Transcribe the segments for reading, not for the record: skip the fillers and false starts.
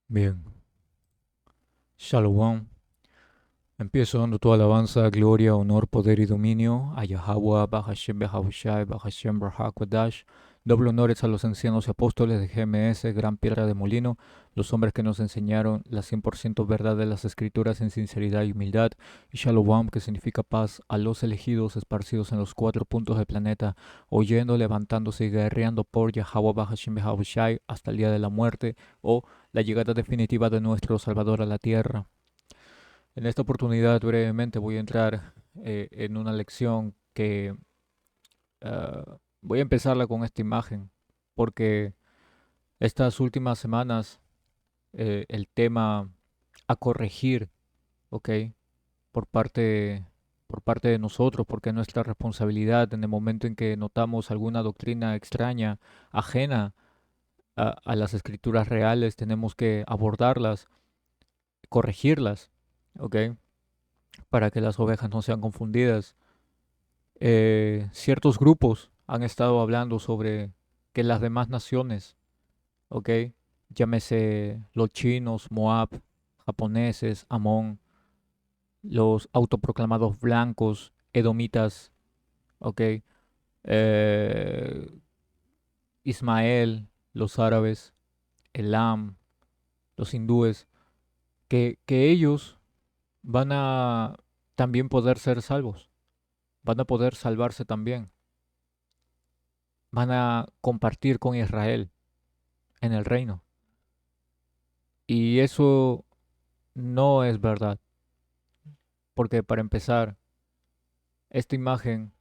Bien, Shalom. Empiezo dando toda alabanza, gloria, honor, poder y dominio a Yahweh, Bahashem, Behahushai, Bahashem, Bahakwadash. Doble honores a los ancianos y apóstoles de GMS, Gran Piedra de Molino, los hombres que nos enseñaron la 100% verdad de las Escrituras en sinceridad y humildad. Y Shalom, que significa paz, a los elegidos esparcidos en los cuatro puntos del planeta, oyendo, levantándose y guerreando por Yahweh, Bahashem, Behahushai, hasta el día de la muerte o la llegada definitiva de nuestro Salvador a la tierra. En esta oportunidad brevemente voy a entrar en una lección que voy a empezarla con esta imagen, porque estas últimas semanas el tema a corregir, ¿ok? Por parte, por parte de nosotros, porque es nuestra responsabilidad en el momento en que notamos alguna doctrina extraña, ajena a las escrituras reales, tenemos que abordarlas, corregirlas, ¿ok? Para que las ovejas no sean confundidas. Ciertos grupos han estado hablando sobre que las demás naciones, ¿ok? Llámese los chinos, Moab, japoneses, Amón, los autoproclamados blancos, edomitas, ¿ok? Eh, Ismael, los árabes, Elam, los hindúes, que ellos van a también poder ser salvos, van a poder salvarse también, van a compartir con Israel en el reino. Y eso no es verdad, porque para empezar, esta imagen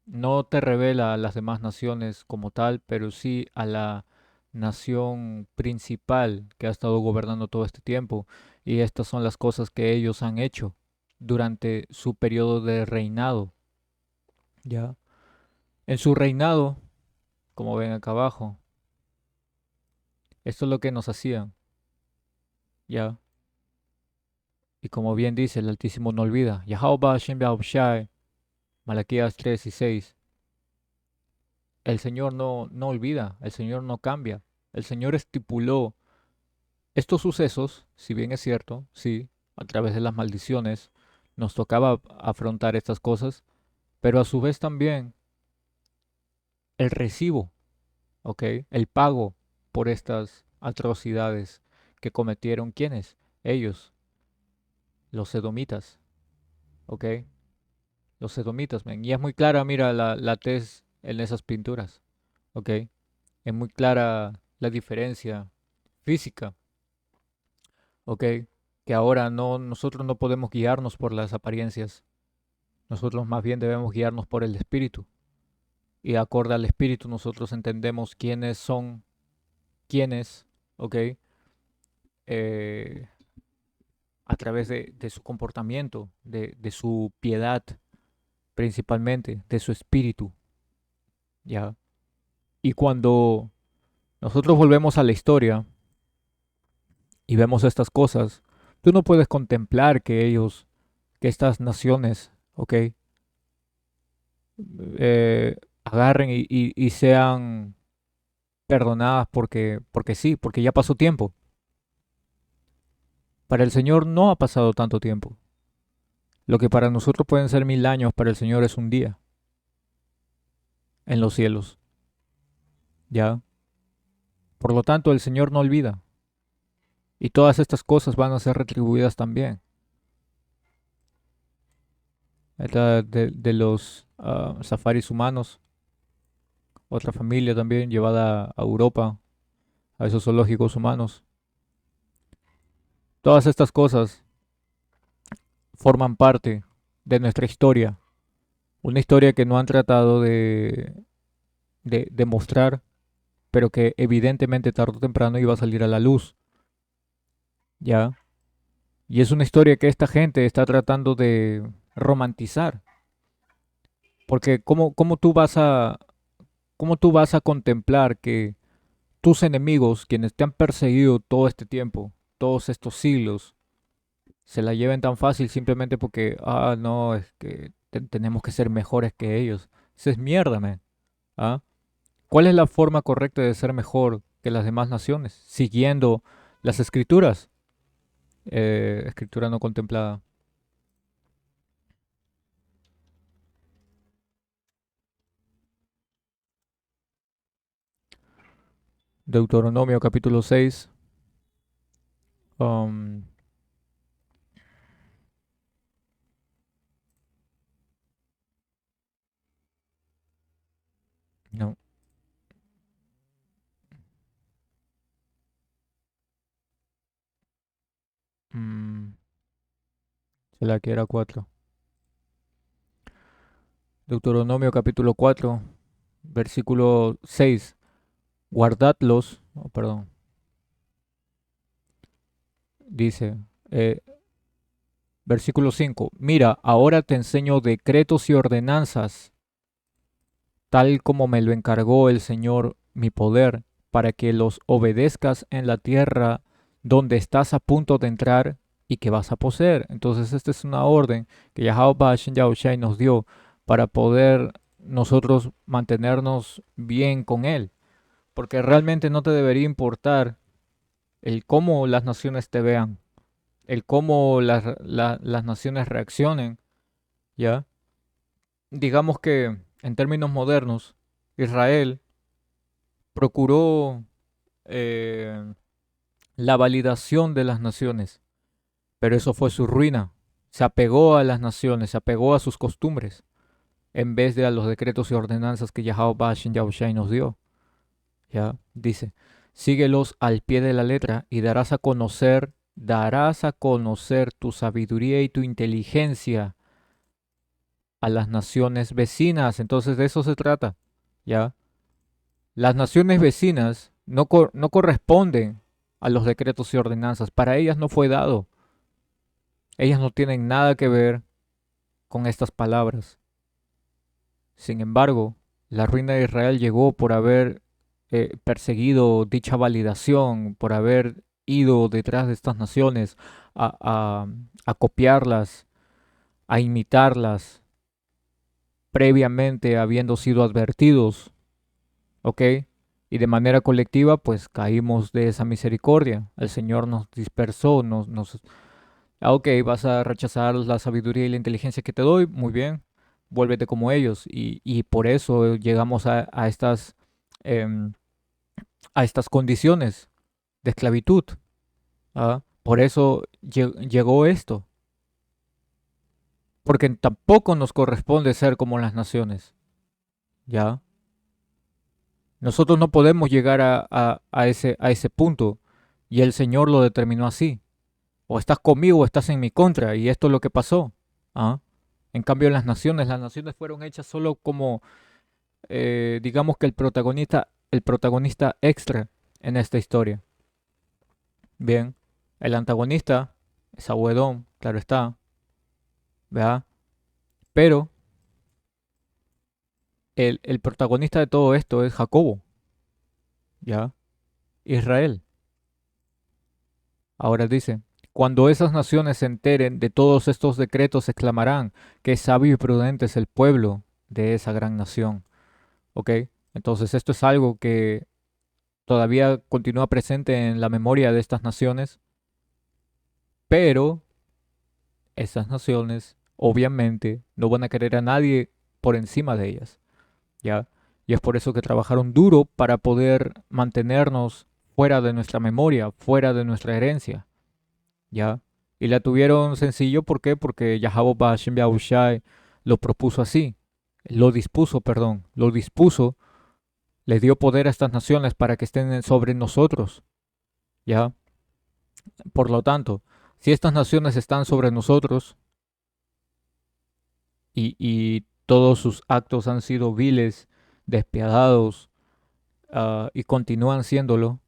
no te revela a las demás naciones como tal, pero sí a la nación principal que ha estado gobernando todo este tiempo. Y estas son las cosas que ellos han hecho durante su periodo de reinado. ¿Ya? En su reinado, como ven acá abajo, esto es lo que nos hacían. ¿Ya? Y como bien dice, el Altísimo no olvida. Yahweh Hashem Yahushai, Malaquías 3 y 6. El Señor no olvida, el Señor no cambia. El Señor estipuló estos sucesos, si bien es cierto, sí, a través de las maldiciones nos tocaba afrontar estas cosas, pero a su vez también el recibo, ¿ok? El pago por estas atrocidades que cometieron ¿quiénes? Ellos, los edomitas, ¿ok? Los edomitas, men. Y es muy clara, mira, la tez en esas pinturas, ¿ok? Es muy clara la diferencia física, ¿ok? Que ahora nosotros no podemos guiarnos por las apariencias, nosotros más bien debemos guiarnos por el espíritu. Y acorde al espíritu nosotros entendemos quiénes son quiénes, ¿ok? Eh, a través de su comportamiento, de su piedad principalmente, de su espíritu, ¿ya? Y cuando nosotros volvemos a la historia y vemos estas cosas, tú no puedes contemplar que ellos, que estas naciones, ¿ok? Agarren y sean perdonadas porque sí, porque ya pasó tiempo. Para el Señor no ha pasado tanto tiempo. Lo que para nosotros pueden ser 1000 años, para el Señor es un día en los cielos. ¿Ya? Por lo tanto, el Señor no olvida. Y todas estas cosas van a ser retribuidas también. Esta de los safaris humanos, otra familia también llevada a Europa, a esos zoológicos humanos. Todas estas cosas forman parte de nuestra historia. Una historia que no han tratado de mostrar, pero que evidentemente tarde o temprano iba a salir a la luz. ¿Ya? Y es una historia que esta gente está tratando de romantizar. Porque cómo tú vas a contemplar que tus enemigos, quienes te han perseguido todo este tiempo, todos estos siglos, se la lleven tan fácil simplemente porque, no, es que tenemos que ser mejores que ellos. Eso es mierda, man. ¿Ah? ¿Cuál es la forma correcta de ser mejor que las demás naciones? Siguiendo Las escrituras, escritura no contemplada. Deuteronomio capítulo 6. um, no, mm, se la que era 4. Deuteronomio capítulo 4, versículo 6. Guardadlos, oh, perdón, dice, eh, versículo 5. Mira, ahora te enseño decretos y ordenanzas, tal como me lo encargó el Señor mi poder, para que los obedezcas en la tierra donde estás a punto de entrar y que vas a poseer. Entonces, esta es una orden que Yahweh Hashem Yahushai nos dio para poder nosotros mantenernos bien con Él. Porque realmente no te debería importar el cómo las naciones te vean, el cómo las naciones reaccionen, ¿ya? Digamos que en términos modernos, Israel procuró eh, la validación de las naciones, pero eso fue su ruina. Se apegó a las naciones, se apegó a sus costumbres, en vez de a los decretos y ordenanzas que Yahweh Bashin Yahushai nos dio. Ya dice, síguelos al pie de la letra y darás a conocer tu sabiduría y tu inteligencia a las naciones vecinas. Entonces de eso se trata, ¿ya? Las naciones vecinas no corresponden a los decretos y ordenanzas. Para ellas no fue dado. Ellas no tienen nada que ver con estas palabras. Sin embargo, la ruina de Israel llegó por haber perseguido dicha validación, por haber ido detrás de estas naciones a, a- a copiarlas, a imitarlas, previamente habiendo sido advertidos, ¿ok? Y de manera colectiva, pues caímos de esa misericordia. El Señor nos dispersó, ok, vas a rechazar la sabiduría y la inteligencia que te doy, muy bien, vuélvete como ellos. Y por eso llegamos em, a estas condiciones de esclavitud. ¿Ah? Por eso llegó esto, porque tampoco nos corresponde ser como las naciones, ¿ya? Nosotros no podemos llegar a ese punto y el Señor lo determinó así. O estás conmigo o estás en mi contra y esto es lo que pasó. ¿Ah? En cambio, las naciones fueron hechas solo como, digamos que el protagonista extra en esta historia. Bien, el antagonista es Abuedón, claro está, ¿verdad? Pero el protagonista de todo esto es Jacobo, ¿ya? Israel. Ahora dice, cuando esas naciones se enteren de todos estos decretos, exclamarán que sabio y prudente es el pueblo de esa gran nación. ¿Ok? Entonces esto es algo que todavía continúa presente en la memoria de estas naciones, pero estas naciones obviamente no van a querer a nadie por encima de ellas, ¿ya? Y es por eso que trabajaron duro para poder mantenernos fuera de nuestra memoria, fuera de nuestra herencia, ¿ya? Y la tuvieron sencillo, ¿por qué? Porque Yahweh Bashem Yahushai lo propuso así, lo dispuso, perdón, lo dispuso, les dio poder a estas naciones para que estén sobre nosotros, ¿ya? Por lo tanto, si estas naciones están sobre nosotros y todos sus actos han sido viles, despiadados, y continúan siéndolo,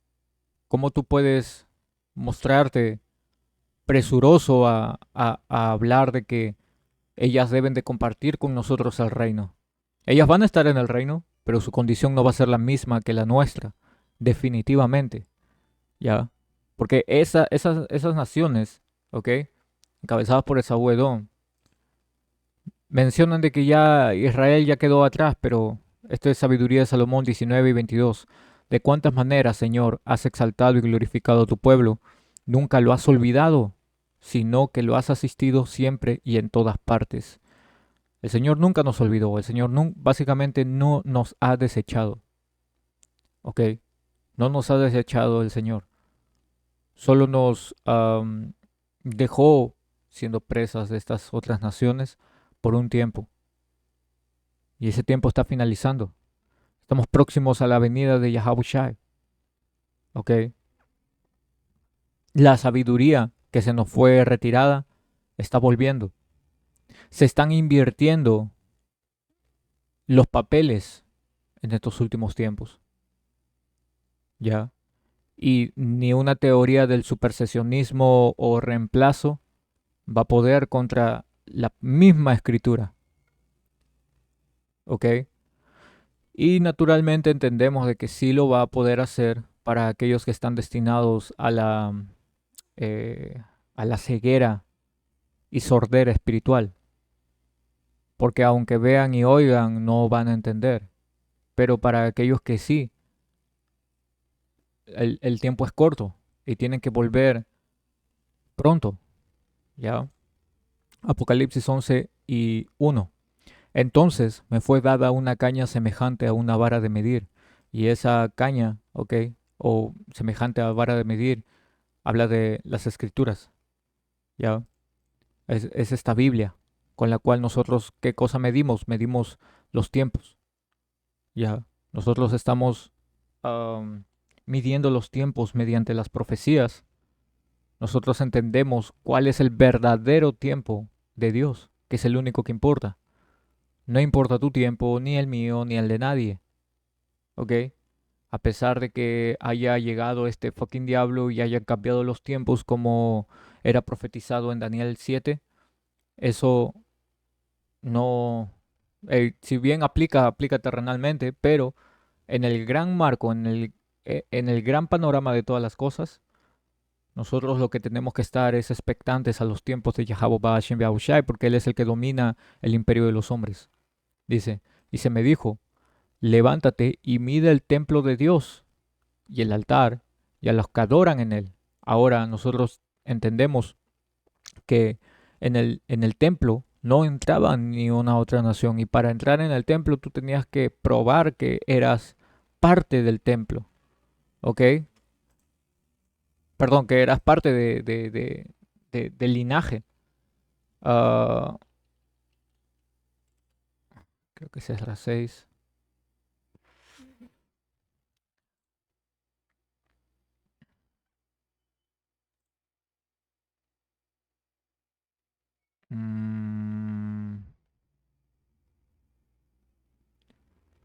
¿cómo tú puedes mostrarte presuroso a hablar de que ellas deben de compartir con nosotros el reino? Ellas van a estar en el reino, pero su condición no va a ser la misma que la nuestra, definitivamente, ¿ya? Porque esas naciones, ¿ok? Encabezadas por Esaú Edom, mencionan de que ya Israel ya quedó atrás, pero esto es Sabiduría de Salomón 19 y 22. De cuántas maneras, Señor, has exaltado y glorificado a tu pueblo. Nunca lo has olvidado, sino que lo has asistido siempre y en todas partes. El Señor nunca nos olvidó, el Señor básicamente no nos ha desechado, ¿ok? No nos ha desechado el Señor. Solo nos dejó siendo presas de estas otras naciones por un tiempo. Y ese tiempo está finalizando. Estamos próximos a la venida de Yahushua, ¿ok? La sabiduría que se nos fue retirada está volviendo. Se están invirtiendo los papeles en estos últimos tiempos, ¿ya? Y ni una teoría del supersesionismo o reemplazo va a poder contra la misma escritura, ¿ok? Y naturalmente entendemos de que sí lo va a poder hacer para aquellos que están destinados eh, a la ceguera y sordera espiritual, porque aunque vean y oigan no van a entender, pero para aquellos que sí, el tiempo es corto y tienen que volver pronto, ¿ya? Apocalipsis 11:1. Entonces me fue dada una caña semejante a una vara de medir, y esa caña, ¿ok? O semejante a vara de medir, habla de las escrituras, ¿ya? Es esta Biblia con la cual nosotros, ¿qué cosa medimos? Medimos los tiempos, ¿ya? Nosotros estamos am, midiendo los tiempos mediante las profecías. Nosotros entendemos cuál es el verdadero tiempo de Dios, que es el único que importa. No importa tu tiempo, ni el mío, ni el de nadie, ¿ok? A pesar de que haya llegado este fucking diablo y hayan cambiado los tiempos como era profetizado en Daniel 7, eso no, si bien aplica terrenalmente, pero en el gran marco, en el gran panorama de todas las cosas, nosotros lo que tenemos que estar es expectantes a los tiempos de Yahweh Hashem Yahushai, porque Él es el que domina el imperio de los hombres. Dice, y se me dijo, levántate y mide el templo de Dios y el altar y a los que adoran en él. Ahora nosotros entendemos que en el templo no entraba ni una otra nación, y para entrar en el templo tú tenías que probar que eras parte del templo, ¿ok? Perdón, que eras parte del linaje. Ah, creo que esa es la 6. Mm,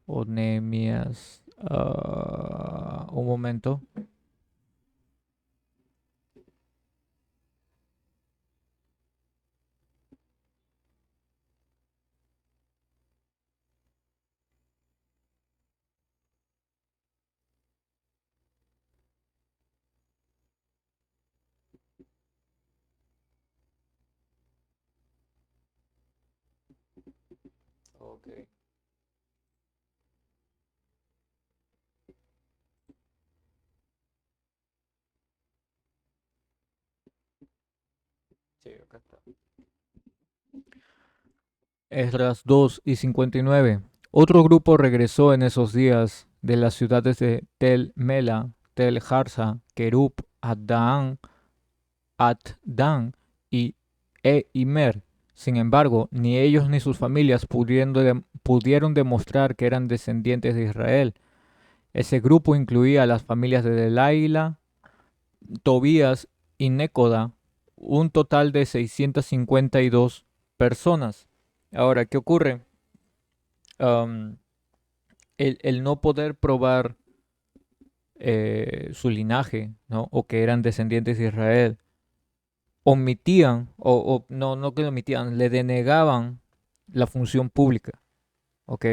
o Nehemías. Un momento. Ok. Sí, acá está. Esdras 2:59. Otro grupo regresó en esos días de las ciudades de Tel Mela, Tel Harsa, Kerub, Addan y Imer. Sin embargo, ni ellos ni sus familias pudieron demostrar que eran descendientes de Israel. Ese grupo incluía a las familias de Delaila, Tobías y Nécoda, un total de 652 personas. Ahora, ¿qué ocurre? Am, el no poder probar su linaje, ¿no? O que eran descendientes de Israel, omitían, no que lo omitían, le denegaban la función pública, ¿ok?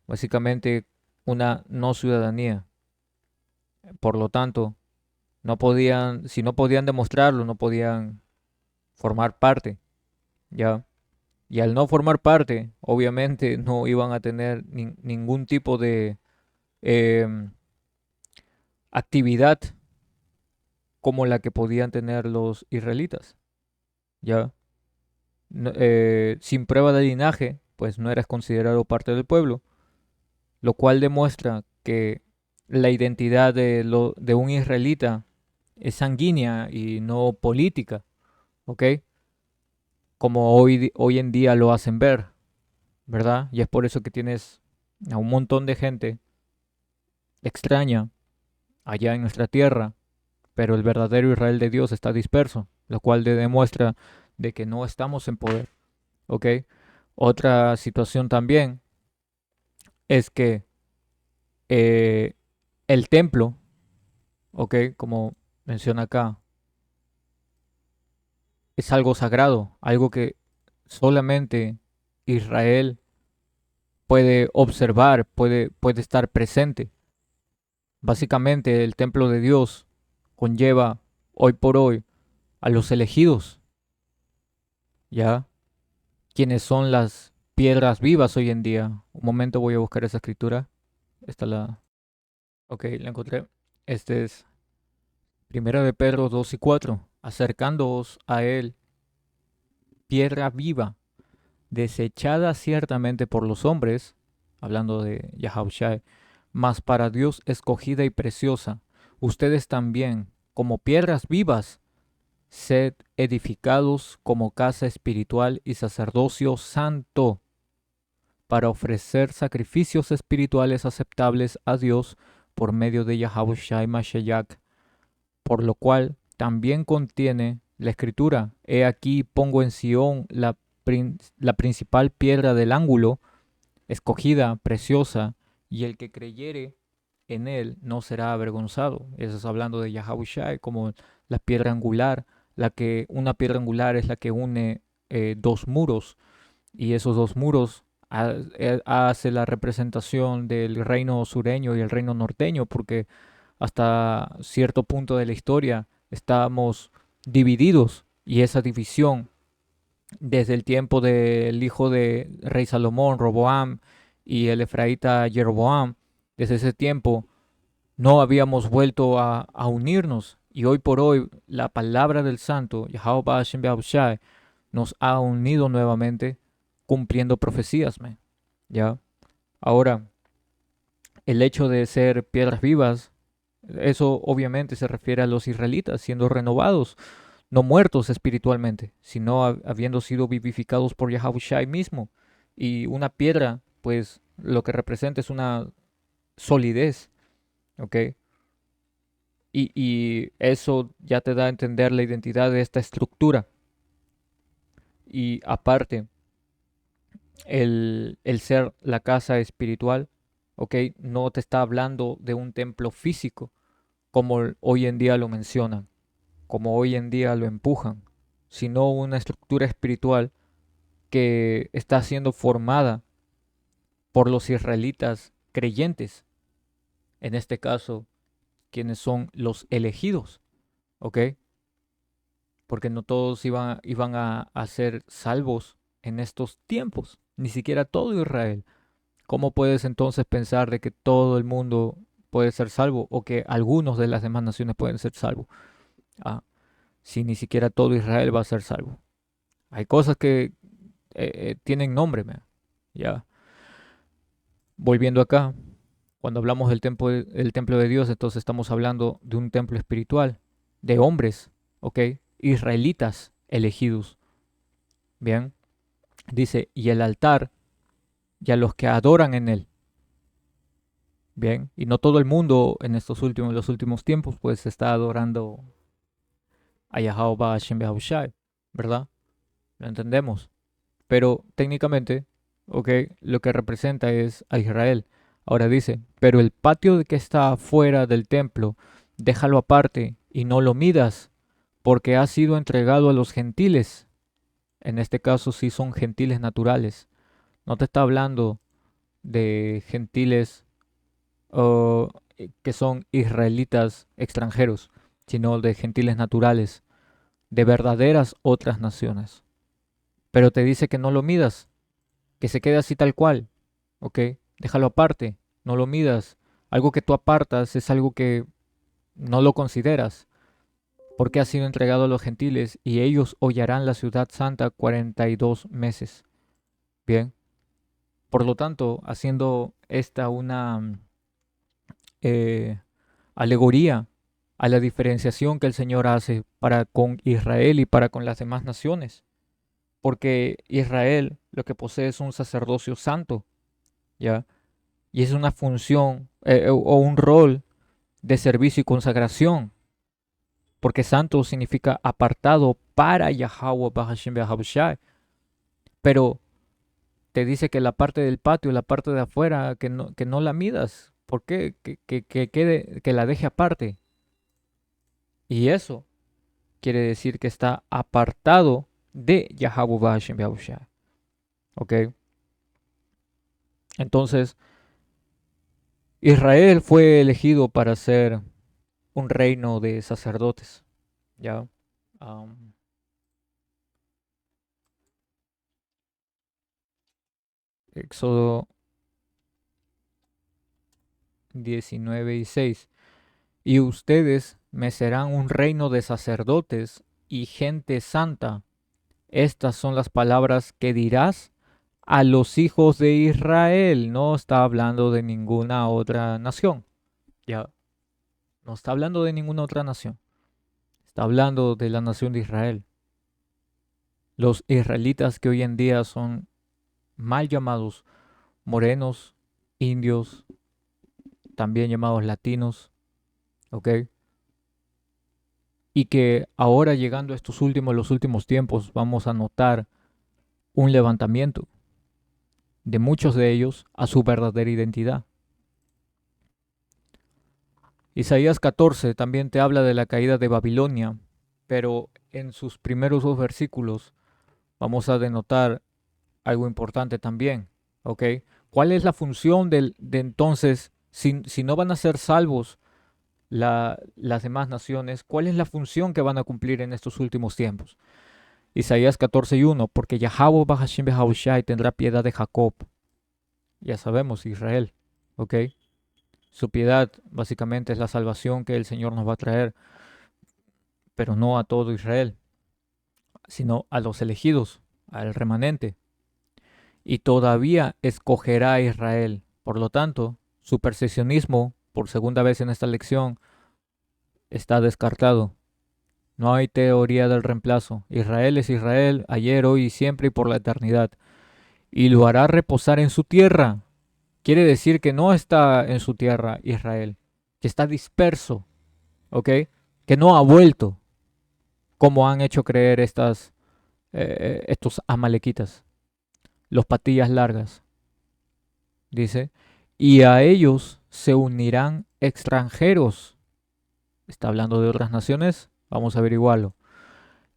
Básicamente una no ciudadanía. Por lo tanto, no podían, si no podían demostrarlo, no podían formar parte, ¿ya? Y al no formar parte, obviamente no iban a tener ningún tipo de, em, actividad como la que podían tener los israelitas, ¿ya? Sin prueba de linaje, pues no eras considerado parte del pueblo, lo cual demuestra que la identidad de un israelita es sanguínea y no política, ¿ok? Como hoy en día lo hacen ver, ¿verdad? Y es por eso que tienes a un montón de gente extraña allá en nuestra tierra, pero el verdadero Israel de Dios está disperso, lo cual demuestra de que no estamos en poder, ¿ok? Otra situación también es que eh, el templo, ¿ok? Como menciona acá, es algo sagrado, algo que solamente Israel puede observar, puede estar presente. Básicamente el templo de Dios conlleva hoy por hoy a los elegidos, ¿ya? Quienes son las piedras vivas hoy en día. Un momento voy a buscar esa escritura. Esta la... Ok, la encontré. Este es Primera de Pedro 2 y 4. Acercándoos a él, piedra viva, desechada ciertamente por los hombres, hablando de Yahushua, mas para Dios escogida y preciosa. Ustedes también, como piedras vivas, sed edificados como casa espiritual y sacerdocio santo, para ofrecer sacrificios espirituales aceptables a Dios por medio de Yahushua Mashiach, por lo cual también contiene la escritura: He aquí pongo en Sión la principal piedra del ángulo, escogida, preciosa, y el que creyere en él no será avergonzado. Eso es hablando de Yahushua como la piedra angular, una piedra angular es la que une dos muros, y esos dos muros hace la representación del reino sureño y el reino norteño, porque hasta cierto punto de la historia estábamos divididos, y esa división desde el tiempo del hijo de rey Salomón, Roboam, y el efraíta Jeroboam, desde ese tiempo no habíamos vuelto a unirnos, y hoy por hoy la palabra del santo, Yahweh Hashem Yahushai, nos ha unido nuevamente cumpliendo profecías, man. ¿Ya? Ahora, el hecho de ser piedras vivas, eso obviamente se refiere a los israelitas siendo renovados, no muertos espiritualmente, sino habiendo sido vivificados por Yahushua mismo. Y una piedra, pues lo que representa es una solidez, ¿ok? Y eso ya te da a entender la identidad de esta estructura. Y aparte, el ser la casa espiritual, ¿ok? No te está hablando de un templo físico, como hoy en día lo mencionan, como hoy en día lo empujan, sino una estructura espiritual que está siendo formada por los israelitas creyentes, en este caso, quienes son los elegidos, ¿ok? Porque no todos iban a ser salvos en estos tiempos, ni siquiera todo Israel. ¿Cómo puedes entonces pensar de que todo el mundo puede ser salvo o que algunos de las demás naciones pueden ser salvos? Ah, si ni siquiera todo Israel va a ser salvo. Hay cosas que tienen nombre, man. Ya. Volviendo acá, cuando hablamos del templo de Dios, entonces estamos hablando de un templo espiritual, de hombres, ¿ok? Israelitas elegidos. Bien, dice, y el altar, y a los que adoran en él. Bien, y no todo el mundo en los últimos tiempos, pues está adorando a Yahweh Hashem Yahushai, ¿verdad? Lo entendemos. Pero técnicamente, ok, lo que representa es a Israel. Ahora dice, pero el patio que está afuera del templo, déjalo aparte y no lo midas, porque ha sido entregado a los gentiles. En este caso sí son gentiles naturales. No te está hablando de gentiles que son israelitas extranjeros, sino de gentiles naturales, de verdaderas otras naciones. Pero te dice que no lo midas, que se quede así tal cual, ¿ok? Déjalo aparte, no lo midas. Algo que tú apartas es algo que no lo consideras, porque ha sido entregado a los gentiles y ellos hollarán la ciudad santa 42 meses. Bien, por lo tanto, haciendo esta una eh, alegoría a la diferenciación que el Señor hace para con Israel y para con las demás naciones, porque Israel lo que posee es un sacerdocio santo, ¿ya? Y es una función o un rol de servicio y consagración, porque santo significa apartado para Yahweh Bahashim Yahabushai, pero te dice que la parte del patio, la parte de afuera, que no la midas. ¿Por qué? Que la deje aparte. Y eso quiere decir que está apartado de Yahweh Bahashim Yahushua. ¿Ok? Entonces, Israel fue elegido para ser un reino de sacerdotes. ¿Ya? Um, Éxodo 19:6. Y ustedes me serán un reino de sacerdotes y gente santa. Estas son las palabras que dirás a los hijos de Israel. No está hablando de ninguna otra nación. Ya, no está hablando de ninguna otra nación. Está hablando de la nación de Israel. Los israelitas que hoy en día son mal llamados morenos, indios, también llamados latinos, ¿ok? Y que ahora llegando a los últimos tiempos, vamos a notar un levantamiento de muchos de ellos a su verdadera identidad. Isaías 14 también te habla de la caída de Babilonia, pero en sus primeros dos versículos vamos a denotar algo importante también, ¿ok? ¿Cuál es la función de entonces, si no van a ser salvos las demás naciones, cuál es la función que van a cumplir en estos últimos tiempos? Isaías 14:1, porque Yahweh Bahashim Behahushai tendrá piedad de Jacob, ya sabemos, Israel, ¿ok? Su piedad básicamente es la salvación que el Señor nos va a traer, pero no a todo Israel, sino a los elegidos, al remanente. Y todavía escogerá a Israel. Por lo tanto, su persecucionismo, por segunda vez en esta lección, está descartado. No hay teoría del reemplazo. Israel es Israel, ayer, hoy y siempre y por la eternidad. Y lo hará reposar en su tierra. Quiere decir que no está en su tierra Israel, que está disperso, ¿ok? Que no ha vuelto, como han hecho creer estos amalequitas, los patillas largas, dice, y a ellos se unirán extranjeros. Está hablando de otras naciones, vamos a averiguarlo.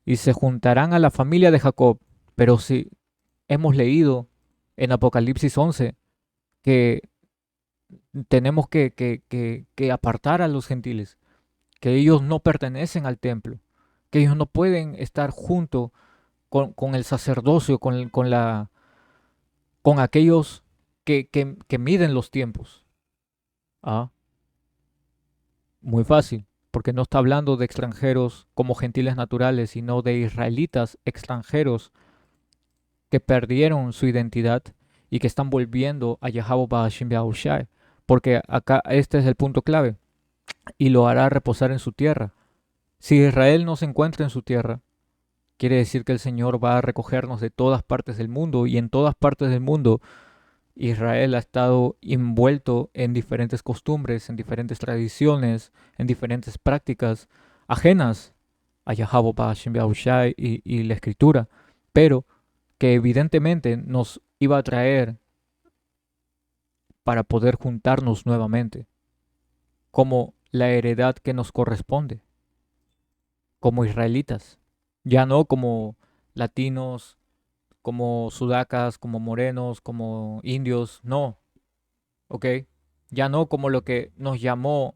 Y se juntarán a la familia de Jacob. Pero si hemos leído en Apocalipsis 11 que tenemos que apartar a los gentiles, que ellos no pertenecen al templo, que ellos no pueden estar junto con el sacerdocio, con aquellos que miden los tiempos. Ah, muy fácil, porque no está hablando de extranjeros como gentiles naturales, sino de israelitas extranjeros que perdieron su identidad y que están volviendo a Yahweh Ba'ashim Yahushai. Porque acá este es el punto clave. Y lo hará reposar en su tierra. Si Israel no se encuentra en su tierra, quiere decir que el Señor va a recogernos de todas partes del mundo y en todas partes del mundo Israel ha estado envuelto en diferentes costumbres, en diferentes tradiciones, en diferentes prácticas ajenas a Yahweh Ba'ashim Yahushai y la escritura, pero que evidentemente nos iba a traer para poder juntarnos nuevamente, como la heredad que nos corresponde, como israelitas, ya no como latinos, como sudacas, como morenos, como indios, no, ¿ok? Ya no como lo que nos llamó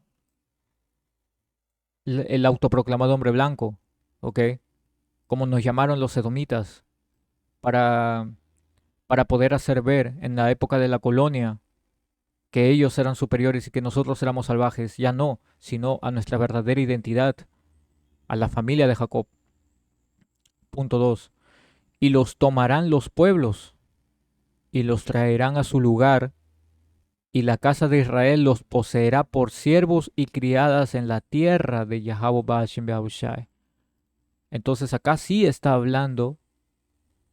el autoproclamado hombre blanco, ¿ok? Como nos llamaron los edomitas para, para poder hacer ver en la época de la colonia que ellos eran superiores y que nosotros éramos salvajes. Ya no, sino a nuestra verdadera identidad, a la familia de Jacob. Punto 2. Y los tomarán los pueblos y los traerán a su lugar, y la casa de Israel los poseerá por siervos y criadas en la tierra de Yahweh Bashim Beahushai. Entonces acá sí está hablando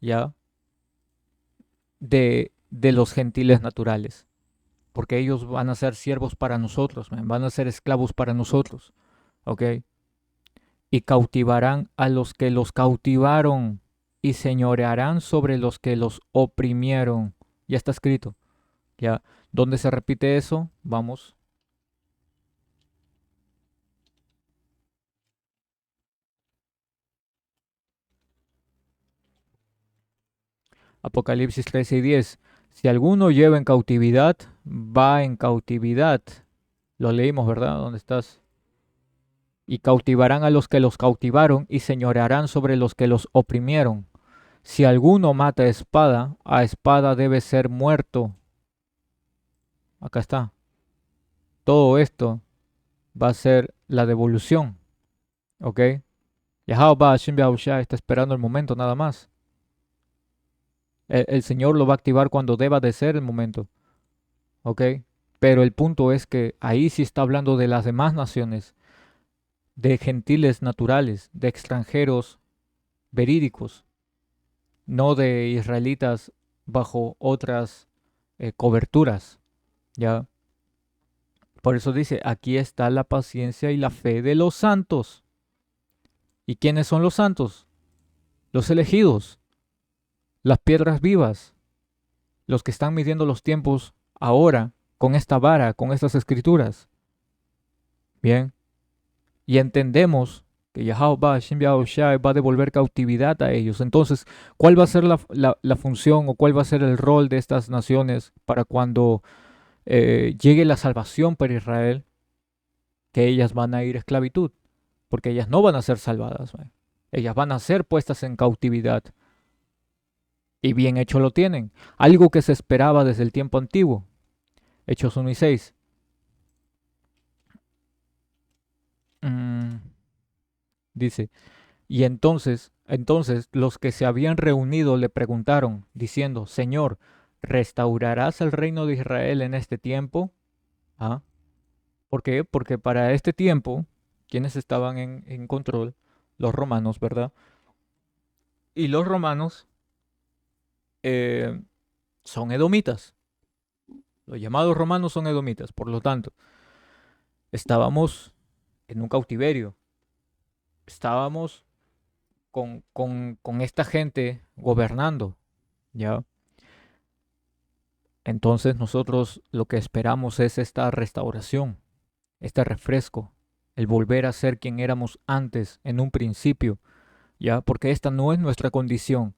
ya de los gentiles naturales, porque ellos van a ser siervos para nosotros, man, van a ser esclavos para nosotros, ¿ok? Y cautivarán a los que los cautivaron y señorearán sobre los que los oprimieron. Ya está escrito, ¿ya? ¿Dónde se repite eso? Vamos. Apocalipsis 13 y 10. Si alguno lleva en cautividad, va en cautividad. Lo leímos, ¿verdad? ¿Dónde estás? Y cautivarán a los que los cautivaron y señorearán sobre los que los oprimieron. Si alguno mata a espada debe ser muerto. Acá está. Todo esto va a ser la devolución. ¿Ok? Yahweh Shem Yahushua está esperando el momento nada más. El Señor lo va a activar cuando deba de ser el momento. ¿Ok? Pero el punto es que ahí sí está hablando de las demás naciones, de gentiles naturales, de extranjeros verídicos, no de israelitas bajo otras coberturas. ¿Ya? Por eso dice, aquí está la paciencia y la fe de los santos. ¿Y quiénes son los santos? Los elegidos, las piedras vivas, los que están midiendo los tiempos ahora con esta vara, con estas escrituras. Bien, y entendemos que Yahweh Shem Yahushua va a devolver cautividad a ellos. Entonces, ¿cuál va a ser la función o cuál va a ser el rol de estas naciones para cuando llegue la salvación para Israel? Que ellas van a ir a esclavitud, porque ellas no van a ser salvadas, ¿ve? Ellas van a ser puestas en cautividad. Y bien hecho lo tienen. Algo que se esperaba desde el tiempo antiguo. Hechos 1 y 6. Mm, dice, y entonces los que se habían reunido le preguntaron, diciendo, Señor, ¿restaurarás el reino de Israel en este tiempo? ¿Ah? ¿Por qué? Porque para este tiempo, quienes estaban en control, los romanos, ¿verdad? Y los romanos eh, son edomitas. Los llamados romanos son edomitas. Por lo tanto, estábamos en un cautiverio. Estábamos con esta gente gobernando, ¿ya? Entonces nosotros lo que esperamos es esta restauración, este refresco, el volver a ser quien éramos antes, en un principio, ¿ya? Porque esta no es nuestra condición.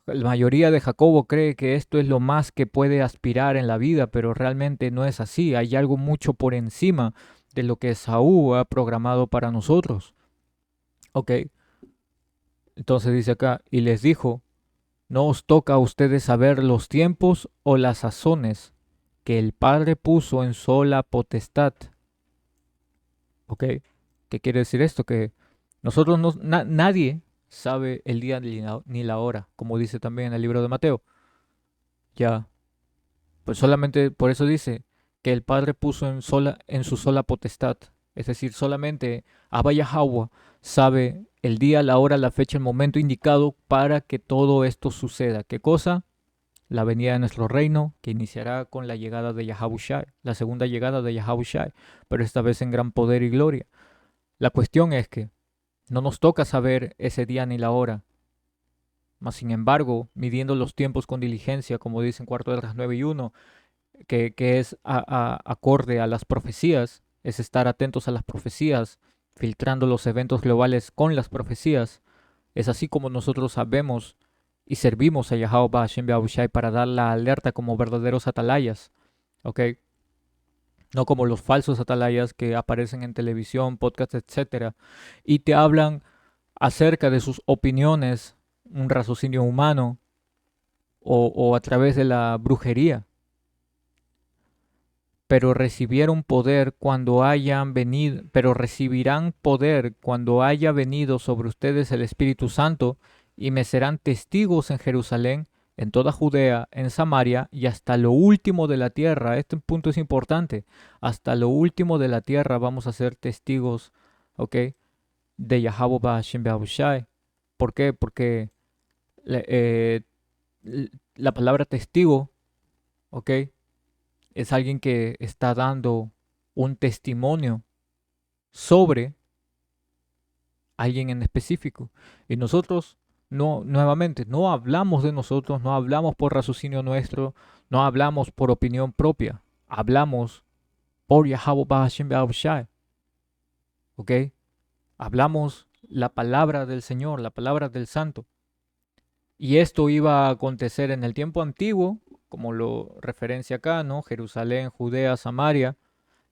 La mayoría de Jacobo cree que esto es lo más que puede aspirar en la vida, pero realmente no es así. Hay algo mucho por encima de lo que Saúl ha programado para nosotros. Ok, entonces dice acá, y les dijo, no os toca a ustedes saber los tiempos o las sazones que el Padre puso en sola potestad. Ok, ¿qué quiere decir esto? Que nosotros nadie sabe el día ni la hora, como dice también en el libro de Mateo. Ya, pues solamente por eso dice que el Padre puso en su sola potestad. Es decir, solamente Abba Yahweh sabe el día, la hora, la fecha, el momento indicado para que todo esto suceda. ¿Qué cosa? La venida de nuestro reino, que iniciará con la llegada de Yahushua, la segunda llegada de Yahushua, pero esta vez en gran poder y gloria. La cuestión es que no nos toca saber ese día ni la hora, mas sin embargo, midiendo los tiempos con diligencia, como dicen Cuarto de las 9 y 1, que es acorde a las profecías, es estar atentos a las profecías, filtrando los eventos globales con las profecías. Es así como nosotros sabemos y servimos a Yahweh Hashem Yahushai para dar la alerta como verdaderos atalayas, ¿ok? No como los falsos atalayas que aparecen en televisión, podcast, etcétera, y te hablan acerca de sus opiniones, un raciocinio humano o a través de la brujería, pero recibieron poder cuando hayan venido, pero recibirán poder cuando haya venido sobre ustedes el Espíritu Santo, y me serán testigos en Jerusalén, en toda Judea, en Samaria y hasta lo último de la tierra. Este punto es importante. Hasta lo último de la tierra vamos a ser testigos, ¿ok? De Yahweh Ba'ashem Be'ahushai. ¿Por qué? Porque eh, la palabra testigo, ¿ok? Es alguien que está dando un testimonio sobre alguien en específico. Y nosotros no, nuevamente, no hablamos de nosotros, no hablamos por raciocinio nuestro, no hablamos por opinión propia, hablamos por Yahweh Ba'ashem Be'ahushai, ¿ok? Hablamos la palabra del Señor, la palabra del Santo. Y esto iba a acontecer en el tiempo antiguo, como lo referencia acá, ¿no? Jerusalén, Judea, Samaria,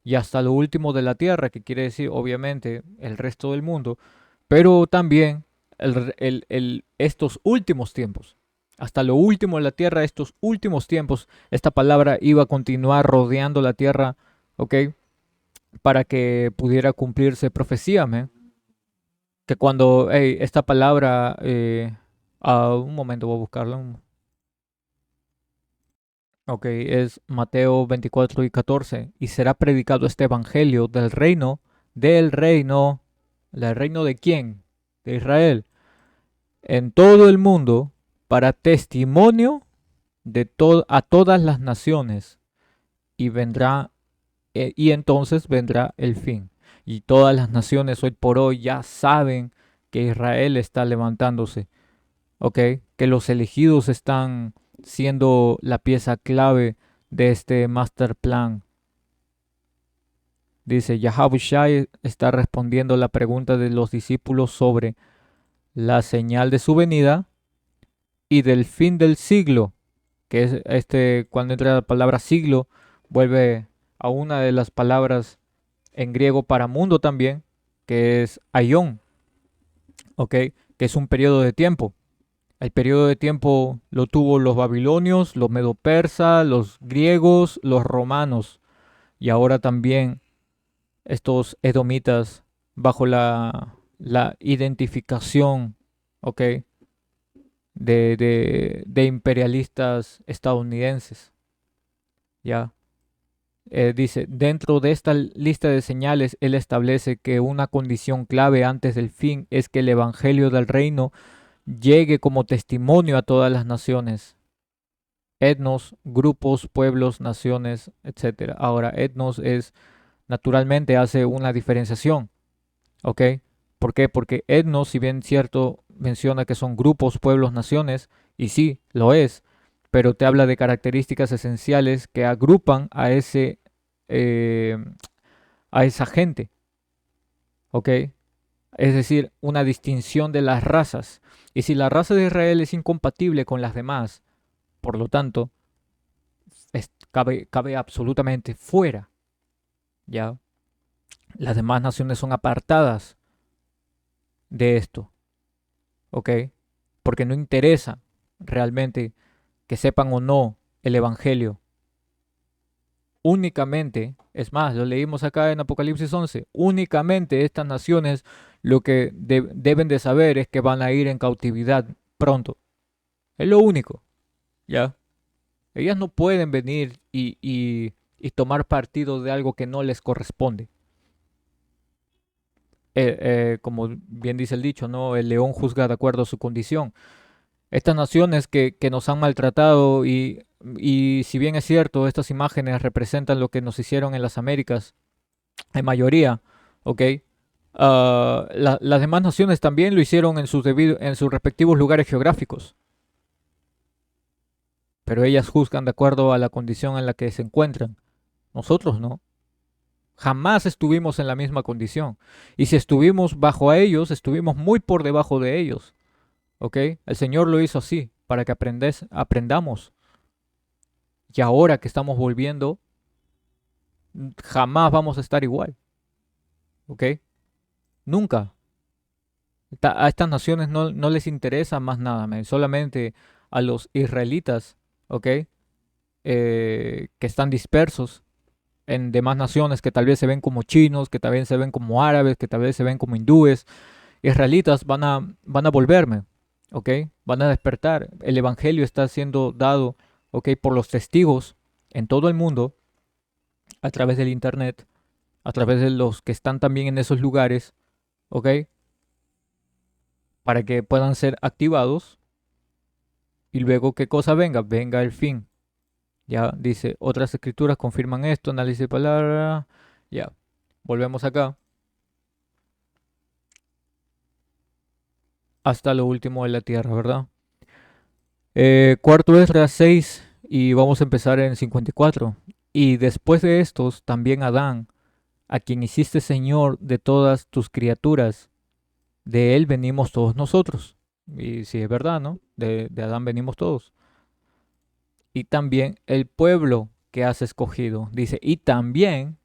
y hasta lo último de la tierra, que quiere decir obviamente el resto del mundo, pero también estos últimos tiempos, hasta lo último de la tierra, estos últimos tiempos, esta palabra iba a continuar rodeando la tierra, ¿ok? Para que pudiera cumplirse profecía, ¿me? Que cuando hey, esta palabra, un momento voy a buscarla. Ok, es Mateo 24 y 14. Y será predicado este evangelio del reino, ¿del reino de quién? De Israel, en todo el mundo, para testimonio a todas las naciones. Y vendrá, y entonces vendrá el fin. Y todas las naciones hoy por hoy ya saben que Israel está levantándose, ¿ok? Que los elegidos están siendo la pieza clave de este master plan. Dice, Yahabushai está respondiendo la pregunta de los discípulos sobre la señal de su venida y del fin del siglo, que es cuando entra la palabra siglo, vuelve a una de las palabras en griego para mundo también, que es aion, ¿ok? Que es un periodo de tiempo. El periodo de tiempo lo tuvo los babilonios, los medopersas, los griegos, los romanos y ahora también estos edomitas bajo la identificación, ¿ok? De imperialistas estadounidenses, ¿ya? Dice, dentro de esta lista de señales, él establece que una condición clave antes del fin es que el Evangelio del Reino llegue como testimonio a todas las naciones, etnos, grupos, pueblos, naciones, etcétera. Ahora, etnos es, naturalmente, hace una diferenciación, ¿ok? ¿Por qué? Porque etnos, si bien cierto, menciona que son grupos, pueblos, naciones, y sí, lo es, pero te habla de características esenciales que agrupan eh, a esa gente, ¿ok? Es decir, una distinción de las razas. Y si la raza de Israel es incompatible con las demás, por lo tanto, cabe absolutamente fuera, ¿ya? Las demás naciones son apartadas de esto, ¿ok? Porque no interesa realmente que sepan o no el Evangelio. Únicamente, es más, lo leímos acá en Apocalipsis 11, únicamente estas naciones lo que deben de saber es que van a ir en cautividad pronto. Es lo único, ¿ya? Ellas no pueden venir y tomar partido de algo que no les corresponde. Como bien dice el dicho, ¿no? El león juzga de acuerdo a su condición. Estas naciones que nos han maltratado y si bien es cierto, estas imágenes representan lo que nos hicieron en las Américas, en mayoría, ¿ok? Las demás naciones también lo hicieron en sus respectivos lugares geográficos, pero ellas juzgan de acuerdo a la condición en la que se encuentran. Nosotros no. Jamás estuvimos en la misma condición. Y si estuvimos bajo a ellos, estuvimos muy por debajo de ellos. ¿Ok? El Señor lo hizo así, para que aprendamos. Y ahora que estamos volviendo, jamás vamos a estar igual. ¿Ok? Nunca. A estas naciones no les interesa más nada, solamente a los israelitas, ¿ok? Que están dispersos, en demás naciones que tal vez se ven como chinos, que tal vez se ven como árabes, que tal vez se ven como hindúes, israelitas van a volverme, ¿ok? Van a despertar. El evangelio está siendo dado, ¿ok? Por los testigos en todo el mundo, a través del internet, a través de los que están también en esos lugares, ¿ok? Para que puedan ser activados y luego qué cosa venga, venga el fin. Ya dice, otras escrituras confirman esto, análisis de palabra, ya. Volvemos acá, hasta lo último de la tierra, ¿verdad? Cuarto Esdras 6 y vamos a empezar en 54. Y después de estos, también Adán, a quien hiciste Señor de todas tus criaturas, de él venimos todos nosotros. Y sí, es verdad, ¿no? De Adán venimos todos. Y también el pueblo que has escogido. Dice, y también,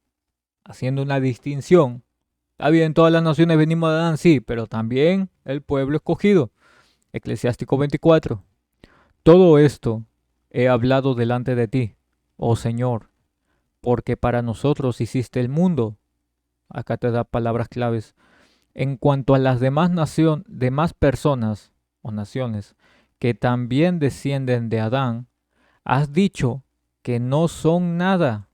haciendo una distinción. Está bien, todas las naciones venimos de Adán, sí, pero también el pueblo escogido. Eclesiástico 24. Todo esto he hablado delante de ti, oh Señor, porque para nosotros hiciste el mundo. Acá te da palabras claves. En cuanto a las demás personas o naciones que también descienden de Adán, has dicho que no son nada.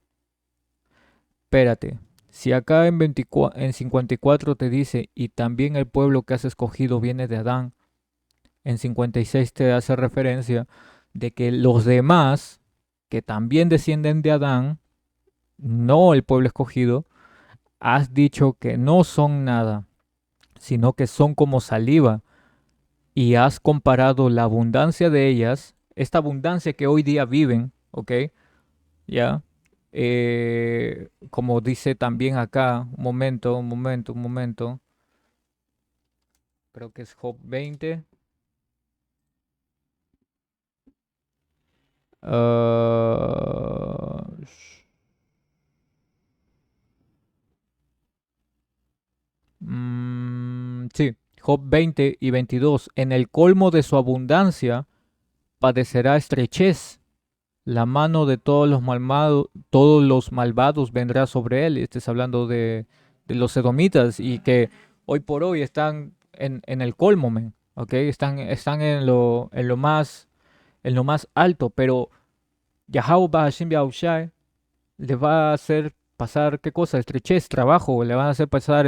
Espérate, si acá en 54 te dice, y también el pueblo que has escogido viene de Adán, en 56 te hace referencia de que los demás, que también descienden de Adán, no el pueblo escogido, has dicho que no son nada, sino que son como saliva, y has comparado la abundancia de ellas, esta abundancia que hoy día viven, ¿ok? Ya, como dice también acá, un momento, creo que es Job 20. ah, sí, Job 20 y 22. En el colmo de su abundancia padecerá estrechez. La mano de todos los malvados vendrá sobre él. Este es hablando de los edomitas y que hoy por hoy están en el colmo, men, ¿ok? Están en lo más alto, pero Yahweh Hashem Yahushai le va a hacer pasar, ¿qué cosa? Estrechez, trabajo, le van a hacer pasar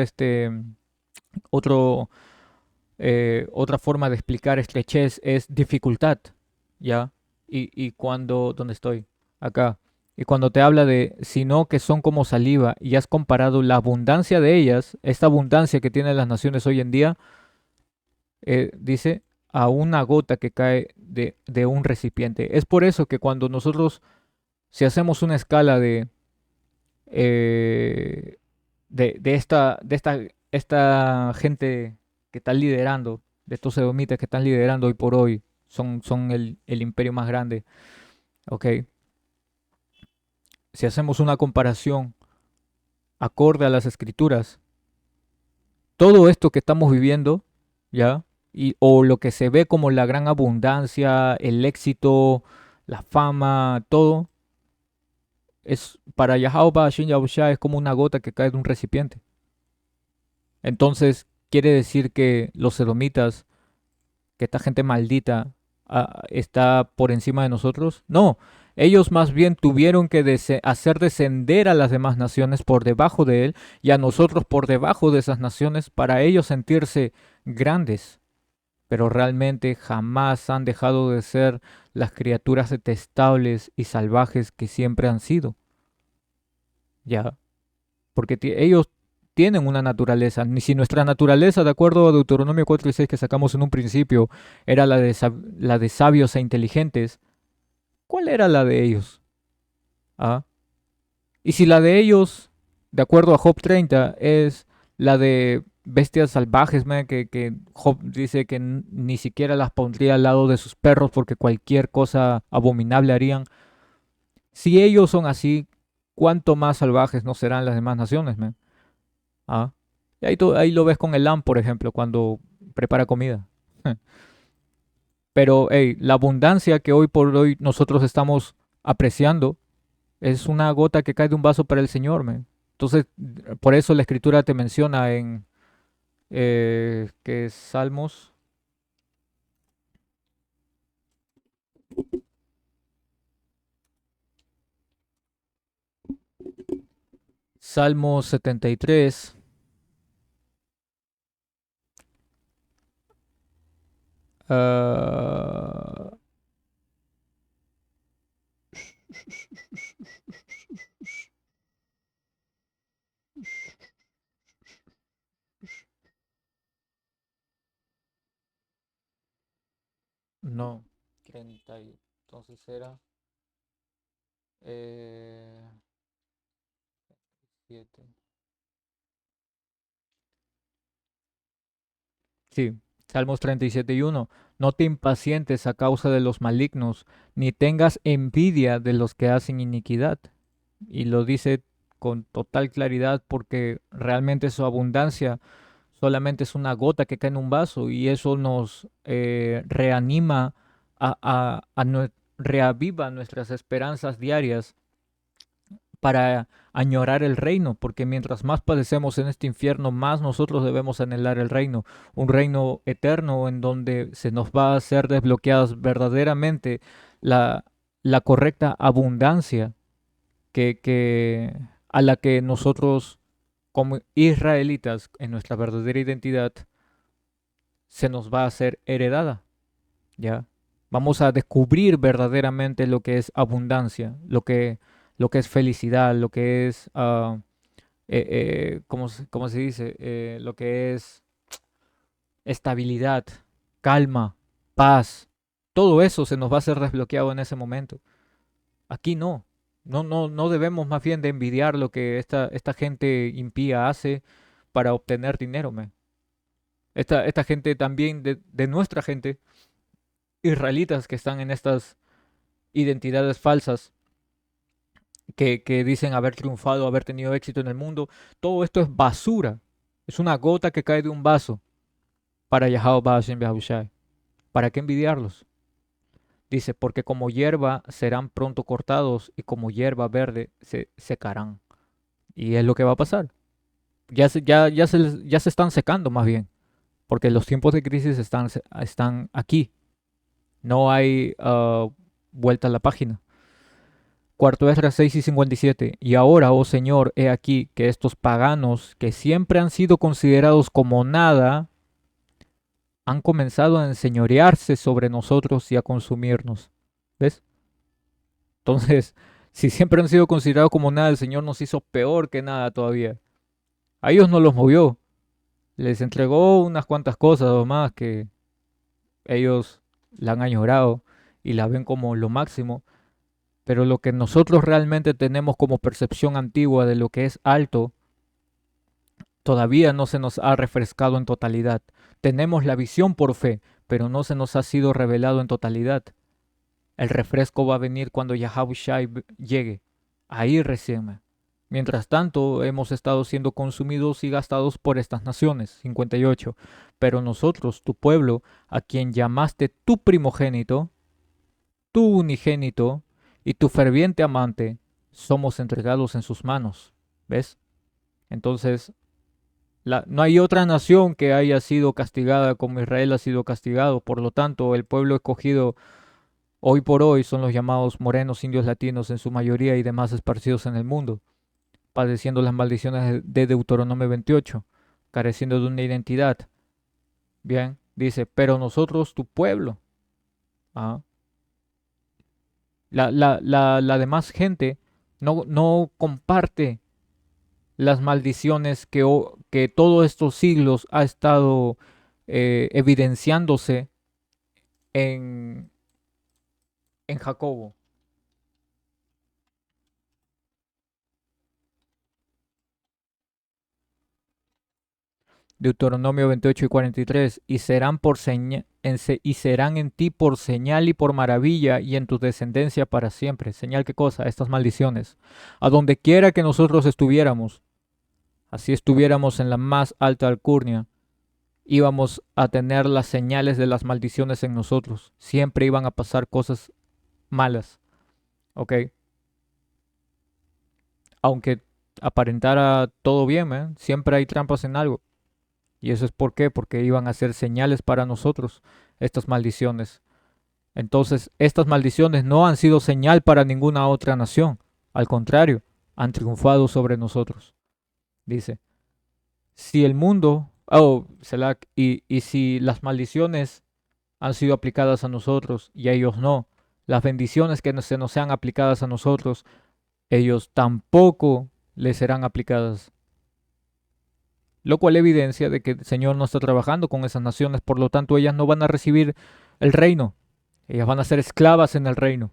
otro, otra forma de explicar estrechez es dificultad, ¿ya? Y cuando, ¿dónde estoy? Acá. Y cuando te habla de, sino que son como saliva y has comparado la abundancia de ellas, esta abundancia que tienen las naciones hoy en día, dice, a una gota que cae de un recipiente. Es por eso que cuando nosotros, si hacemos una escala eh, esta gente que está liderando, de estos edomitas que están liderando hoy por hoy, son el imperio más grande, ¿ok? Si hacemos una comparación acorde a las escrituras, todo esto que estamos viviendo, ¿ya? O lo que se ve como la gran abundancia, el éxito, la fama, todo, es para Yahweh Shin Yahusha es como una gota que cae de un recipiente. Entonces, quiere decir que los edomitas, que esta gente maldita está por encima de nosotros. No, ellos más bien tuvieron que hacer descender a las demás naciones por debajo de él y a nosotros por debajo de esas naciones para ellos sentirse grandes. Pero realmente jamás han dejado de ser las criaturas detestables y salvajes que siempre han sido. Ya, porque ellos tienen una naturaleza. Ni si nuestra naturaleza, de acuerdo a Deuteronomio 4 y 6 que sacamos en un principio, era la de sabios e inteligentes, ¿cuál era la de ellos? ¿Ah? Y si la de ellos, de acuerdo a Job 30, es la de bestias salvajes, man, que Job dice que ni siquiera las pondría al lado de sus perros porque cualquier cosa abominable harían. Si ellos son así, ¿cuánto más salvajes no serán las demás naciones, man? ¿Ah? Y ahí lo ves con el lamb, por ejemplo, cuando prepara comida. Pero hey, la abundancia que hoy por hoy nosotros estamos apreciando, Es una gota que cae de un vaso para el Señor, men. Entonces, por eso la escritura te menciona en que es Salmo 73. ah, no, 30 entonces era eh, 7. Sí, Salmos 37:1. No te impacientes a causa de los malignos, ni tengas envidia de los que hacen iniquidad. Y lo dice con total claridad porque realmente su abundancia solamente es una gota que cae en un vaso y eso nos reanima reaviva nuestras esperanzas diarias para añorar el reino, porque mientras más padecemos en este infierno, más nosotros debemos anhelar el reino, un reino eterno en donde se nos va a hacer desbloqueadas verdaderamente la, la correcta abundancia a la que nosotros como israelitas en nuestra verdadera identidad se nos va a ser heredada, ¿ya? Vamos a descubrir verdaderamente lo que es abundancia, lo que es felicidad, lo que es ¿cómo se dice? Lo que es estabilidad, calma, paz. Todo eso se nos va a ser desbloqueado en ese momento. Aquí no. No debemos más bien de envidiar lo que esta gente impía hace para obtener dinero, me. Esta gente también de nuestra gente, israelitas que están en estas identidades falsas, que dicen haber triunfado, haber tenido éxito en el mundo, todo esto es basura. Es una gota que cae de un vaso para Yahweh Bashem Yahushai. ¿Para qué envidiarlos? Dice, porque como hierba serán pronto cortados y como hierba verde se secarán. Y es lo que va a pasar. Ya se están secando más bien, porque los tiempos de crisis están aquí. No hay vuelta a la página. Cuarto Esdras 6:57. Y ahora, oh Señor, he aquí que estos paganos, que siempre han sido considerados como nada, han comenzado a enseñorearse sobre nosotros y a consumirnos. ¿Ves? Entonces, si siempre han sido considerados como nada, el Señor nos hizo peor que nada todavía. A ellos no los movió. Les entregó unas cuantas cosas o más que ellos la han añorado y la ven como lo máximo. Pero lo que nosotros realmente tenemos como percepción antigua de lo que es alto, todavía no se nos ha refrescado en totalidad. Tenemos la visión por fe, pero no se nos ha sido revelado en totalidad. El refresco va a venir cuando Yahushai llegue. Ahí recién. Mientras tanto, hemos estado siendo consumidos y gastados por estas naciones. 58. Pero nosotros, tu pueblo, a quien llamaste tu primogénito, tu unigénito y tu ferviente amante, somos entregados en sus manos. ¿Ves? Entonces, no hay otra nación que haya sido castigada como Israel ha sido castigado. Por lo tanto, el pueblo escogido hoy por hoy son los llamados morenos indios latinos en su mayoría y demás esparcidos en el mundo, padeciendo las maldiciones de Deuteronomio 28, careciendo de una identidad. Bien, dice, pero nosotros, tu pueblo, ah, la demás gente no comparte las maldiciones que todos estos siglos ha estado evidenciándose en, en Jacobo. Deuteronomio 28:43, y serán y serán en ti por señal y por maravilla y en tu descendencia para siempre. ¿Señal qué cosa? Estas maldiciones. A donde quiera que nosotros estuviéramos, así estuviéramos en la más alta alcurnia, íbamos a tener las señales de las maldiciones en nosotros. Siempre iban a pasar cosas malas. ¿Ok? aunque aparentara todo bien, siempre hay trampas en algo. Y eso es por qué, porque iban a ser señales para nosotros, estas maldiciones. Entonces, estas maldiciones no han sido señal para ninguna otra nación. Al contrario, han triunfado sobre nosotros. Dice, si el mundo, Selak, y si las maldiciones han sido aplicadas a nosotros y a ellos no, las bendiciones que se nos sean aplicadas a nosotros, ellos tampoco les serán aplicadas. Lo cual evidencia de que el Señor no está trabajando con esas naciones, por lo tanto ellas no van a recibir el reino, ellas van a ser esclavas en el reino.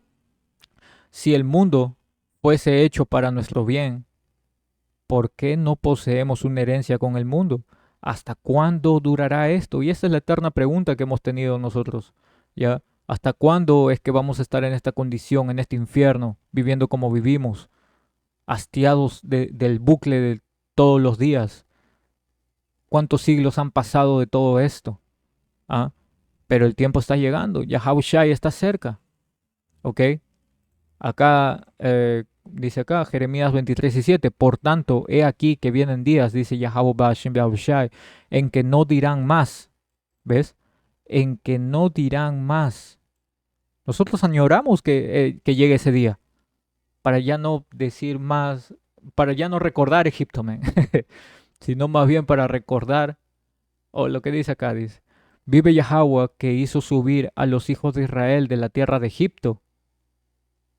Si el mundo fuese hecho para nuestro bien, ¿por qué no poseemos una herencia con el mundo? ¿Hasta cuándo durará esto? Y esa es la eterna pregunta que hemos tenido nosotros, ¿ya? ¿Hasta cuándo es que vamos a estar en esta condición, en este infierno, viviendo como vivimos, hastiados del bucle de todos los días? ¿Cuántos siglos han pasado de todo esto? ¿Ah? Pero el tiempo está llegando, Yahushua está cerca, ¿ok? Acá, dice acá, Jeremías 23:7, por tanto, he aquí que vienen días, dice Yahushua, en que no dirán más, ¿ves? En que no dirán más. Nosotros añoramos que llegue ese día, para ya no decir más, para ya no recordar Egipto, man, sino más bien para recordar, o lo que dice acá, dice, vive Yahweh que hizo subir a los hijos de Israel de la tierra de Egipto.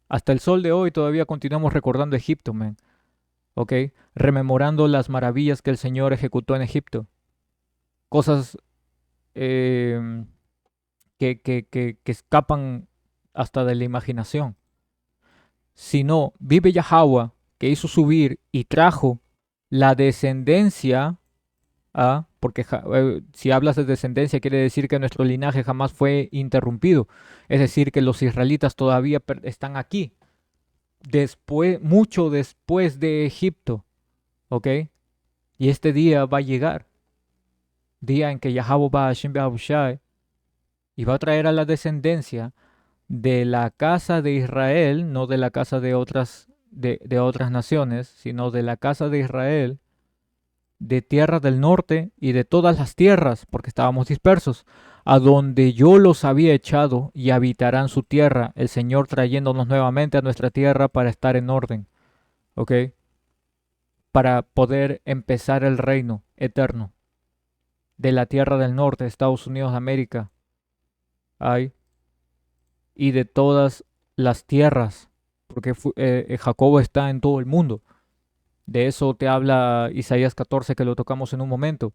Hasta el sol de hoy todavía continuamos recordando Egipto, man. ¿Ok? Rememorando las maravillas que el Señor ejecutó en Egipto. Cosas em, que escapan hasta de la imaginación. Sino, vive Yahweh, que hizo subir y trajo la descendencia a, porque si hablas de descendencia quiere decir que nuestro linaje jamás fue interrumpido. Es decir, que los israelitas todavía están aquí después, mucho después de Egipto, ¿ok? Y este día va a llegar, día en que Yahweh va a Hashem Beahushai y va a traer a la descendencia de la casa de Israel, no de la casa de otras naciones, sino de la casa de Israel, de tierra del norte y de todas las tierras, porque estábamos dispersos, a donde yo los había echado y habitarán su tierra, el Señor trayéndonos nuevamente a nuestra tierra para estar en orden, ¿ok? Para poder empezar el reino eterno de la tierra del norte, Estados Unidos de América, hay, y de todas las tierras, porque Jacobo está en todo el mundo. De eso te habla Isaías 14, que lo tocamos en un momento,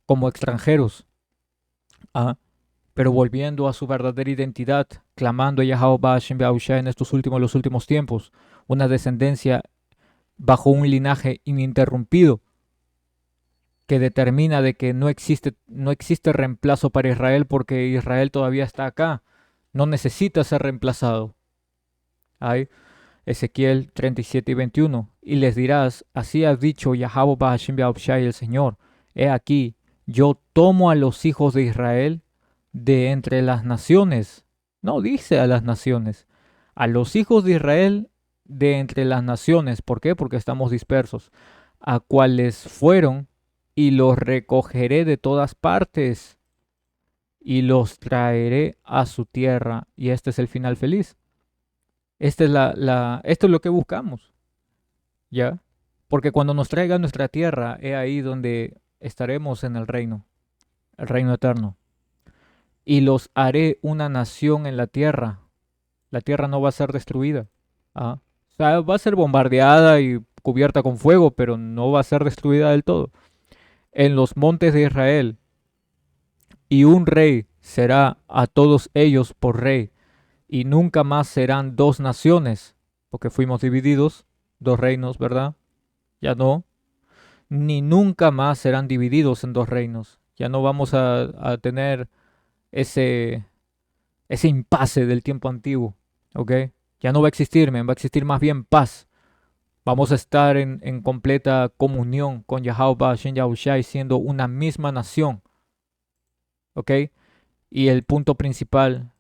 como extranjeros. ¿Ah? Pero volviendo a su verdadera identidad, clamando a Yahweh Hashem Beahushai en los últimos tiempos, una descendencia bajo un linaje ininterrumpido que determina de que no existe reemplazo para Israel porque Israel todavía está acá, no necesita ser reemplazado. Hay Ezequiel 37:21, y les dirás, así ha dicho Yahweh Hashem Beahushai el Señor, he aquí, yo tomo a los hijos de Israel de entre las naciones, no dice a las naciones, a los hijos de Israel de entre las naciones, ¿por qué? Porque estamos dispersos, a cuales fueron y los recogeré de todas partes y los traeré a su tierra. Y este es el final feliz. Esto es lo que buscamos, ¿ya? Porque cuando nos traiga a nuestra tierra, es ahí donde estaremos en el reino eterno. Y los haré una nación en la tierra. La tierra no va a ser destruida. ¿Ah? O sea, va a ser bombardeada y cubierta con fuego, pero no va a ser destruida del todo. En los montes de Israel, y un rey será a todos ellos por rey, y nunca más serán dos naciones, porque fuimos divididos, dos reinos, ¿verdad? Ya no, ni nunca más serán divididos en dos reinos. Ya no vamos a tener ese, ese impasse del tiempo antiguo, ¿ok? Ya no va a existir, va a existir más bien paz. Vamos a estar en completa comunión con Yahweh Shen Yahushai siendo una misma nación, ¿ok? Y el punto principal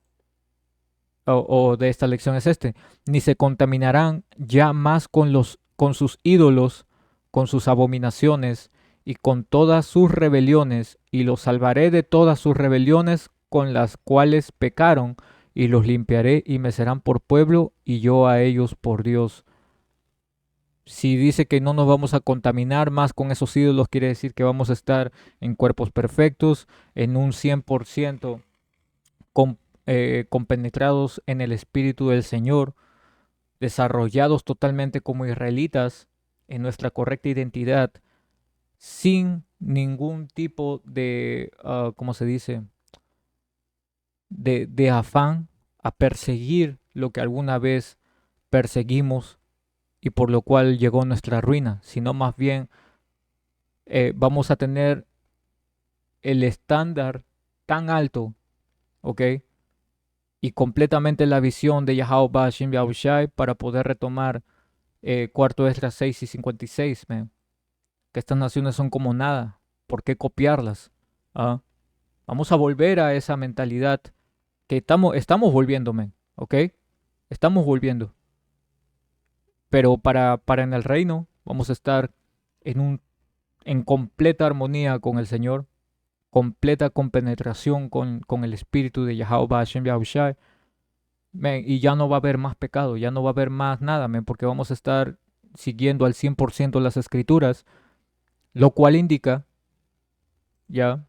de esta lección es este: ni se contaminarán ya más con los con sus ídolos, con sus abominaciones y con todas sus rebeliones, y los salvaré de todas sus rebeliones con las cuales pecaron, y los limpiaré y me serán por pueblo, y yo a ellos por Dios. Si dice que no nos vamos a contaminar más con esos ídolos, quiere decir que vamos a estar en cuerpos perfectos, en un 100% con, compenetrados en el Espíritu del Señor, desarrollados totalmente como israelitas en nuestra correcta identidad, sin ningún tipo de, ¿cómo se dice?, de afán a perseguir lo que alguna vez perseguimos y por lo cual llegó nuestra ruina, sino más bien vamos a tener el estándar tan alto, ¿ok? Y completamente la visión de Yahweh Bashim Yahushai para poder retomar cuarto Esdras 6 y 56, man. Que estas naciones son como nada, ¿por qué copiarlas? ¿Ah? Vamos a volver a esa mentalidad que estamos volviendo, man, ¿ok? Estamos volviendo. Pero para en el reino vamos a estar en completa armonía con el Señor, completa compenetración con el espíritu de Yahweh Hashem Yahushai, y ya no va a haber más pecado, ya no va a haber más nada, men, porque vamos a estar siguiendo al 100% las escrituras, lo cual indica ya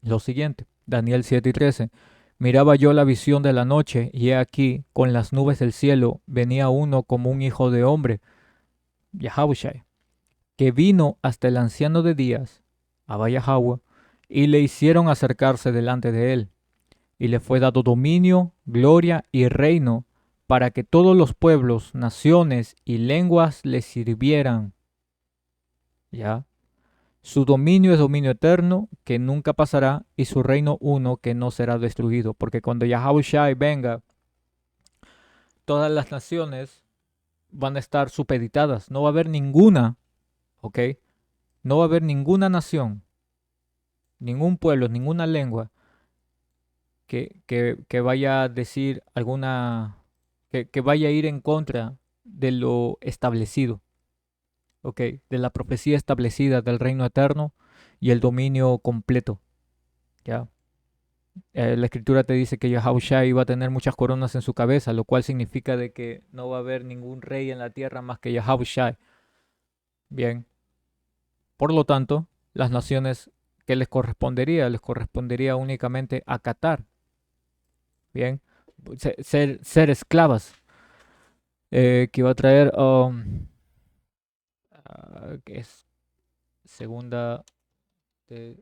lo siguiente. Daniel 7 y 13. Miraba yo la visión de la noche, y he aquí, con las nubes del cielo, venía uno como un hijo de hombre, Yahushai, que vino hasta el anciano de días, Abba Yahweh, y le hicieron acercarse delante de él. Y le fue dado dominio, gloria y reino, para que todos los pueblos, naciones y lenguas le sirvieran. ¿Ya? Su dominio es dominio eterno, que nunca pasará, y su reino uno, que no será destruido. Porque cuando Yahushai venga, todas las naciones van a estar supeditadas. No va a haber ninguna, ¿ok? No va a haber ninguna nación, ningún pueblo, ninguna lengua que vaya a decir alguna, que vaya a ir en contra de lo establecido, ¿ok? De la profecía establecida del reino eterno y el dominio completo, ¿ya? La escritura te dice que Yahushua iba a tener muchas coronas en su cabeza, lo cual significa de que no va a haber ningún rey en la tierra más que Yahushua. Bien, por lo tanto, las naciones que les correspondería únicamente acatar, bien, ser esclavas, que iba a traer, que es segunda de...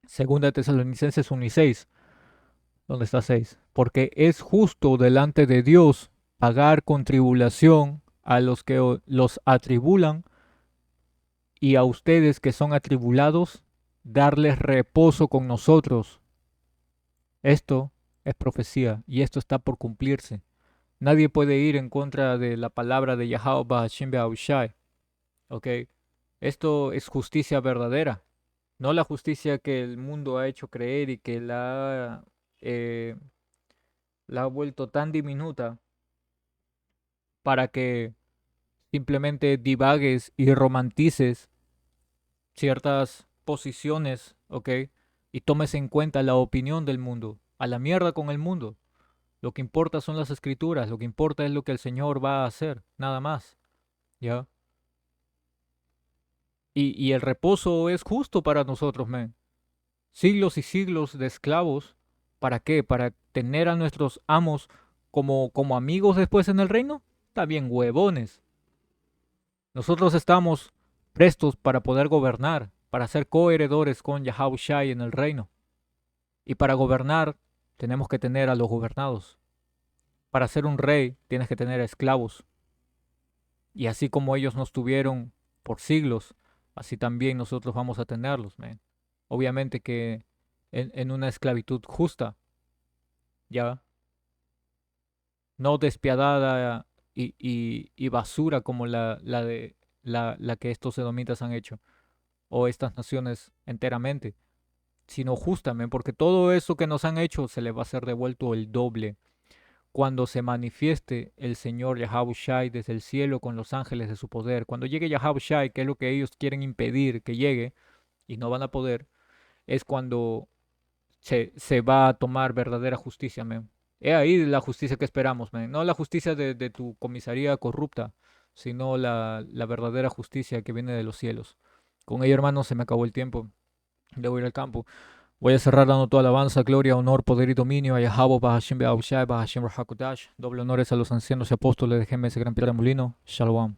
Segunda de Tesalonicenses 1 y 6. ¿Dónde está 6? Porque es justo delante de Dios pagar con tribulación a los que los atribulan, y a ustedes que son atribulados, darles reposo con nosotros. Esto es profecía y esto está por cumplirse. Nadie puede ir en contra de la palabra de Yahweh Bahashim Be'aushai. ¿Ok? Esto es justicia verdadera, no la justicia que el mundo ha hecho creer y que eh, la ha vuelto tan diminuta para que simplemente divagues y romantices ciertas posiciones, ¿ok? Y tomes en cuenta la opinión del mundo. A la mierda con el mundo. Lo que importa son las escrituras, lo que importa es lo que el Señor va a hacer, nada más, ¿ya? Y el reposo es justo para nosotros, men. Siglos y siglos de esclavos, ¿para qué? ¿Para tener a nuestros amos como amigos después en el reino? Está bien, huevones. Nosotros estamos prestos para poder gobernar, para ser coheredores con Yahushai en el reino. Y para gobernar tenemos que tener a los gobernados. Para ser un rey tienes que tener esclavos. Y así como ellos nos tuvieron por siglos, así también nosotros vamos a tenerlos, man. Obviamente que en una esclavitud justa, ¿ya? No despiadada y basura como la que estos edomitas han hecho, o estas naciones enteramente, sino justamente porque todo eso que nos han hecho se les va a ser devuelto el doble cuando se manifieste el Señor Yahabushai desde el cielo con los ángeles de su poder. Cuando llegue Yahabushai, que es lo que ellos quieren impedir que llegue y no van a poder, es cuando se va a tomar verdadera justicia, men. He ahí la justicia que esperamos, men. No la justicia de tu comisaría corrupta, sino la verdadera justicia que viene de los cielos. Con ello, hermano, se me acabó el tiempo. Debo ir al campo. Voy a cerrar dando toda alabanza, gloria, honor, poder y dominio a Yahweh, Bahashim Be'ahushai, Bahashim Rahakodash. Doble honores a los ancianos y apóstoles de ese gran piedra de molino. Shalom.